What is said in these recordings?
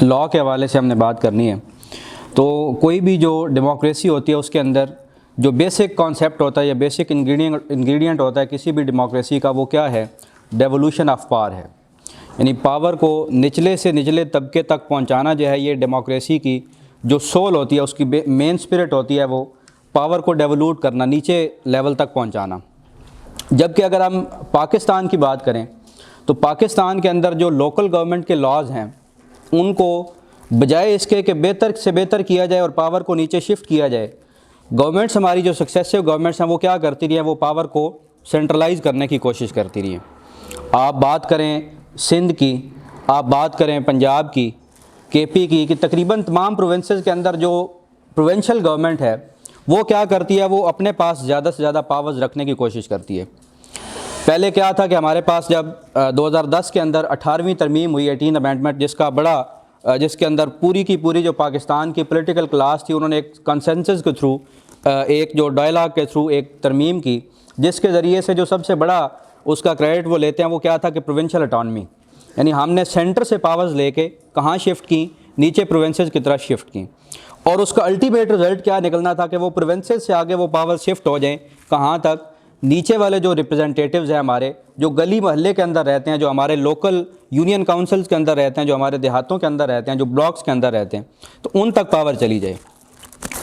Law के हवाले से हमने बात करनी है। तो कोई भी जो डेमोक्रेसी होती है उसके अंदर जो बेसिक कॉन्सेप्ट होता है या बेसिक इंग्रेडिएंट होता है किसी भी डेमोक्रेसी का, वो क्या है? डेवोल्यूशन ऑफ पावर है। यानी पावर को निचले से निचले तबके तक पहुंचाना जो है, ये डेमोक्रेसी की जो सोल होती है, उसकी मेन स्पिरिट होती है, वो पावर को डेवोल्यूट करना, नीचे लेवल तक पहुंचाना। जबकि अगर हम पाकिस्तान की बात करें तो पाकिस्तान के अंदर जो लोकल गवर्नमेंट के लॉज हैं, उनको बजाय इसके कि बेहतर से बेहतर किया जाए और पावर को नीचे शिफ्ट किया जाए, गवर्नमेंट्स हमारी जो सक्सेसिव गवर्नमेंट्स हैं वो क्या करती रही हैं? वो पावर को सेंट्रलाइज करने की कोशिश करती रही हैं। आप बात करें सिंध की, आप बात करें पंजाब की, केपी की, कि तकरीबन तमाम प्रोविंसेस के अंदर जो प्रोविंशियल गवर्नमेंट है वो क्या करती है? वो अपने पास ज़्यादा से ज़्यादा पावर्स रखने की कोशिश करती है। पहले क्या था कि हमारे पास जब 2010 के अंदर 18वीं तरमीम हुई, 18 अमेंडमेंट, जिसके अंदर पूरी की पूरी जो पाकिस्तान की पॉलिटिकल क्लास थी, उन्होंने एक कंसेंसस के थ्रू, एक जो डायलॉग के थ्रू एक तरमीम की, जिसके ज़रिए से जो सबसे बड़ा उसका क्रेडिट वो लेते हैं, वो क्या था कि प्रोविंशियल अटानमी। यानी हमने सेंटर से पावर्स लेके कहाँ शिफ्ट की? नीचे प्रोविंसेस की तरफ शिफ्ट की। और उसका अल्टीमेट रिजल्ट क्या निकलना था कि वो प्रोविंसेस से आगे वो पावर्स शिफ्ट हो जाएँ कहाँ तक? नीचे वाले जो रिप्रेजेंटेटिव्स हैं हमारे, जो गली मोहल्ले के अंदर रहते हैं, जो हमारे लोकल यूनियन काउंसिल्स के अंदर रहते हैं, जो हमारे देहातों के अंदर रहते हैं, जो ब्लॉक्स के अंदर रहते हैं, तो उन तक पावर चली जाए।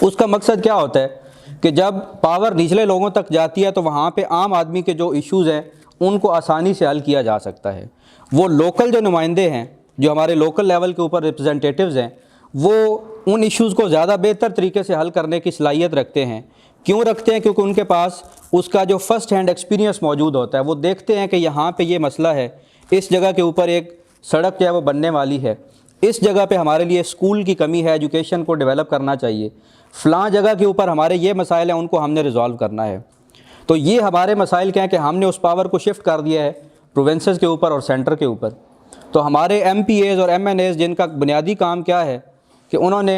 उसका मकसद क्या होता है कि जब पावर निचले लोगों तक जाती है तो वहाँ पे आम आदमी के जो इश्यूज़ हैं उनको आसानी से हल किया जा सकता है। वो लोकल जो नुमाइंदे हैं, जो हमारे लोकल लेवल के ऊपर रिप्रेजेंटेटिव्स हैं, वो उन इश्यूज़ को ज़्यादा बेहतर तरीके से हल करने की सलाहियत रखते हैं। क्यों रखते हैं? क्योंकि उनके पास उसका जो फ़र्स्ट हैंड एक्सपीरियंस मौजूद होता है। वो देखते हैं कि यहाँ पे ये मसला है, इस जगह के ऊपर एक सड़क जो है वो बनने वाली है, इस जगह पे हमारे लिए स्कूल की कमी है, एजुकेशन को डेवलप करना चाहिए, फ़लाँ जगह के ऊपर हमारे ये मसाइल हैं, उनको हमने रिज़ॉल्व करना है। तो ये हमारे मसाइल क्या हैं कि हमने उस पावर को शिफ्ट कर दिया है प्रोविंसेस के ऊपर और सेंटर के ऊपर। तो हमारे MPAs और MNAs, जिनका बुनियादी काम क्या है कि उन्होंने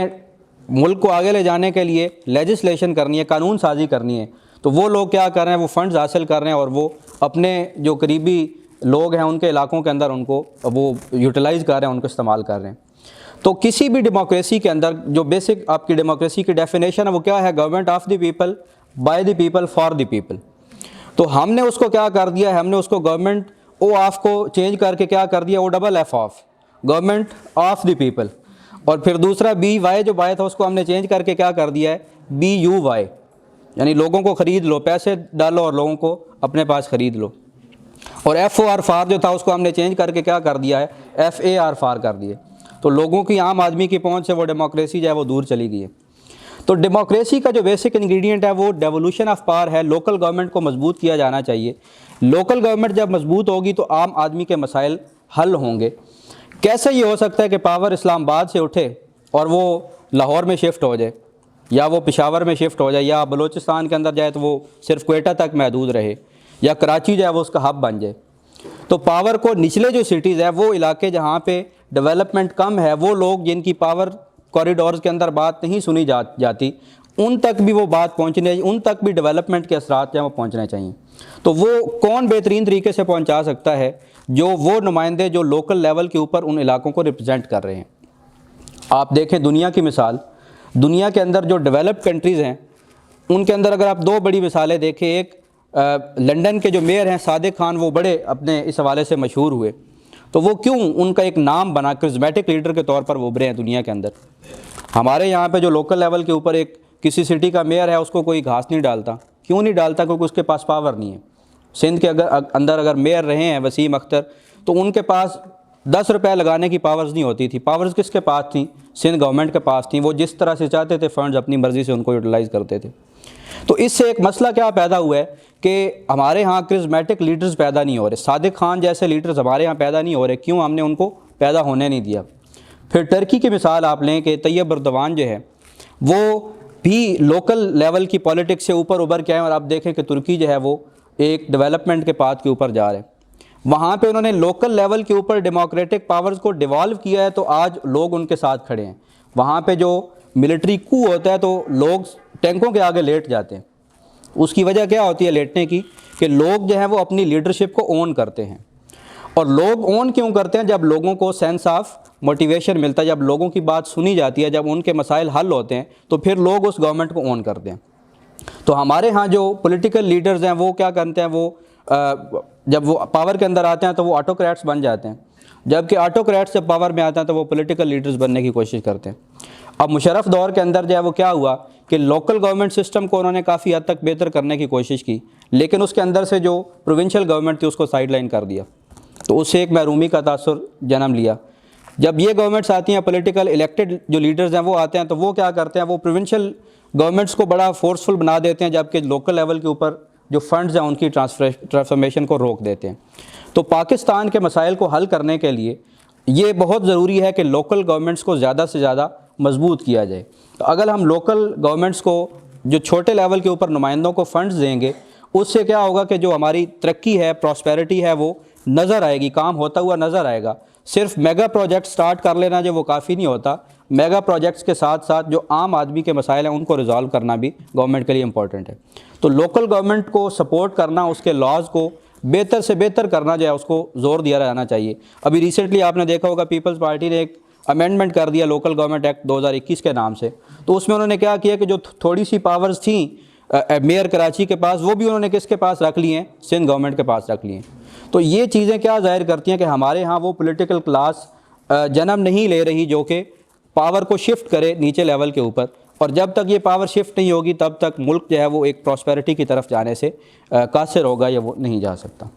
मुल्क को आगे ले जाने के लिए लेजिस्लेशन करनी है, कानून साजी करनी है, तो वो लोग क्या कर रहे हैं? वो फंड्स हासिल कर रहे हैं और वो अपने जो करीबी लोग हैं उनके इलाकों के अंदर उनको वो यूटिलाइज़ कर रहे हैं, उनको इस्तेमाल कर रहे हैं। तो किसी भी डेमोक्रेसी के अंदर जो बेसिक आपकी डेमोक्रेसी की डेफिनेशन है वो क्या है? Government of the people, by the people, for the people. तो हमने उसको क्या कर दिया है? हमने उसको गवर्नमेंट ओ ऑफ को चेंज करके क्या कर दिया? वो double F of, government of the people. और फिर दूसरा BY जो बाय था उसको हमने चेंज करके क्या कर दिया है? BUY, यानी लोगों को ख़रीद लो, पैसे डालो और लोगों को अपने पास ख़रीद लो। और FOR फार जो था उसको हमने चेंज करके क्या कर दिया है? FAR फार कर दिए। तो लोगों की, आम आदमी की पहुंच से वो डेमोक्रेसी जो है वो दूर चली गई है। तो डेमोक्रेसी का जो बेसिक इंग्रेडिएंट है वो डेवोल्यूशन ऑफ पावर है। लोकल गवर्नमेंट को मजबूत किया जाना चाहिए। लोकल गवर्नमेंट जब मजबूत होगी तो आम आदमी के मसाइल हल होंगे। कैसे ये हो सकता है कि पावर इस्लामाबाद से उठे और वो लाहौर में शिफ्ट हो जाए, या वो पेशावर में शिफ्ट हो जाए, या बलूचिस्तान के अंदर जाए तो वो सिर्फ क्वेटा तक महदूद रहे, या कराची जाए वो उसका हब बन जाए? तो पावर को निचले जो सिटीज़ है, वो इलाके जहाँ पे डेवलपमेंट कम है, वो लोग जिनकी पावर कॉरिडोर्स के अंदर बात नहीं सुनी जाती, उन तक भी वो बात पहुँचनी चाहिए, उन तक भी डेवलपमेंट के असरात जो वो पहुँचने चाहिए। तो वो कौन बेहतरीन तरीके से पहुँचा सकता है? जो वो नुमाइंदे जो लोकल लेवल के ऊपर उन इलाकों को रिप्रेजेंट कर रहे हैं। आप देखें दुनिया की मिसाल, दुनिया के अंदर जो डेवलप्ड कंट्रीज़ हैं उनके अंदर अगर आप दो बड़ी मिसालें देखें, एक लंदन के जो मेयर हैं सादिक खान, वो बड़े अपने इस हवाले से मशहूर हुए। तो वो क्यों? उनका एक नाम बना, करिस्मेटिक लीडर के तौर पर वो उभरे हैं दुनिया के अंदर। हमारे यहाँ पे जो लोकल लेवल के ऊपर एक किसी सिटी का मेयर है, उसको कोई घास नहीं डालता। क्यों नहीं डालता? क्योंकि उसके पास पावर नहीं है। सिंध के अंदर अगर मेयर रहे हैं वसीम अख्तर, तो उनके पास 10 रुपये लगाने की पावर्स नहीं होती थी। पावर्स किसके पास थी? सिंध गवर्नमेंट के पास थी। वो जिस तरह से चाहते थे फंड्स अपनी मर्ज़ी से उनको यूटिलाइज़ करते थे। तो इससे एक मसला क्या पैदा हुआ है कि हमारे यहाँ करिस्मेटिक लीडर्स पैदा नहीं हो रहे। सादिक खान जैसे लीडर्स हमारे यहाँ पैदा नहीं हो रहे। क्यों? हमने उनको पैदा होने नहीं दिया। फिर टर्की की मिसाल आप लें कि तैयब एर्दोगान जो है वो भी लोकल लेवल की पॉलिटिक्स से ऊपर उभर के आए, और आप देखें कि तुर्की जो है वो एक डेवलपमेंट के पाथ के ऊपर जा रहे हैं। वहाँ पे उन्होंने लोकल लेवल के ऊपर डेमोक्रेटिक पावर्स को डिवॉल्व किया है, तो आज लोग उनके साथ खड़े हैं। वहाँ पे जो मिलिट्री कू होता है तो लोग टैंकों के आगे लेट जाते हैं। उसकी वजह क्या होती है लेटने की? कि लोग जो हैं वो अपनी लीडरशिप को ओन करते हैं। और लोग ओन क्यों करते हैं? जब लोगों को सेंस ऑफ मोटिवेशन मिलता है, जब लोगों की बात सुनी जाती है, जब उनके मसाइल हल होते हैं, तो फिर लोग उस गवर्नमेंट को ओन करते हैं। तो हमारे यहाँ जो पॉलिटिकल लीडर्स हैं वो क्या करते हैं, वो जब वो पावर के अंदर आते हैं तो वो ऑटोक्रेट्स बन जाते हैं, जबकि ऑटोक्रेट्स जब पावर में आते हैं तो वो पॉलिटिकल लीडर्स बनने की कोशिश करते हैं। अब मुशर्रफ दौर के अंदर जो है वो क्या हुआ कि लोकल गवर्नमेंट सिस्टम को उन्होंने काफ़ी हद तक बेहतर करने की कोशिश की, लेकिन उसके अंदर से जो प्रोविंशियल गवर्नमेंट थी उसको साइडलाइन कर दिया, तो उससे एक महरूमी का तासुर जन्म लिया। जब ये गवर्नमेंट्स आती हैं, पॉलिटिकल इलेक्टेड जो लीडर्स हैं वो आते हैं, तो वो क्या करते हैं, वो प्रोविंशियल गवर्नमेंट्स को बड़ा फोर्सफुल बना देते हैं, जबकि लोकल लेवल के ऊपर जो फंड्स हैं उनकी ट्रांसफॉर्मेशन को रोक देते हैं। तो पाकिस्तान के मसाइल को हल करने के लिए ये बहुत ज़रूरी है कि लोकल गवर्नमेंट्स को ज़्यादा से ज़्यादा मजबूत किया जाए। तो अगर हम लोकल गवर्नमेंट्स को, जो छोटे लेवल के ऊपर नुमाइंदों को फ़ंड्स देंगे, उससे क्या होगा कि जो हमारी तरक्की है, प्रॉस्पेरिटी है, वो नज़र आएगी, काम होता हुआ नज़र आएगा। सिर्फ मेगा प्रोजेक्ट स्टार्ट कर लेना जो वो काफ़ी नहीं होता, मेगा प्रोजेक्ट्स के साथ साथ जो आम आदमी के मसाइल हैं उनको रिजॉल्व करना भी गवर्नमेंट के लिए इंपॉर्टेंट है। तो लोकल गवर्नमेंट को सपोर्ट करना, उसके लॉज को बेहतर से बेहतर करना जो है उसको ज़ोर दिया जाना चाहिए। अभी रिसेंटली आपने देखा होगा पीपल्स पार्टी ने एक अमेंडमेंट कर दिया लोकल गवर्नमेंट एक्ट 2021 के नाम से। तो उसमें उन्होंने क्या किया कि जो थोड़ी सी पावर्स थी मेयर कराची के पास, वो भी उन्होंने किसके पास रख ली हैं, सिंध गवर्नमेंट के पास रख ली हैं। तो ये चीज़ें क्या ज़ाहिर करती हैं कि हमारे यहाँ वो पॉलिटिकल क्लास जन्म नहीं ले रही जो कि पावर को शिफ्ट करे नीचे लेवल के ऊपर, और जब तक ये पावर शिफ्ट नहीं होगी तब तक मुल्क जो है वो एक प्रॉस्पेरिटी की तरफ जाने से कासिर होगा या वो नहीं जा सकता।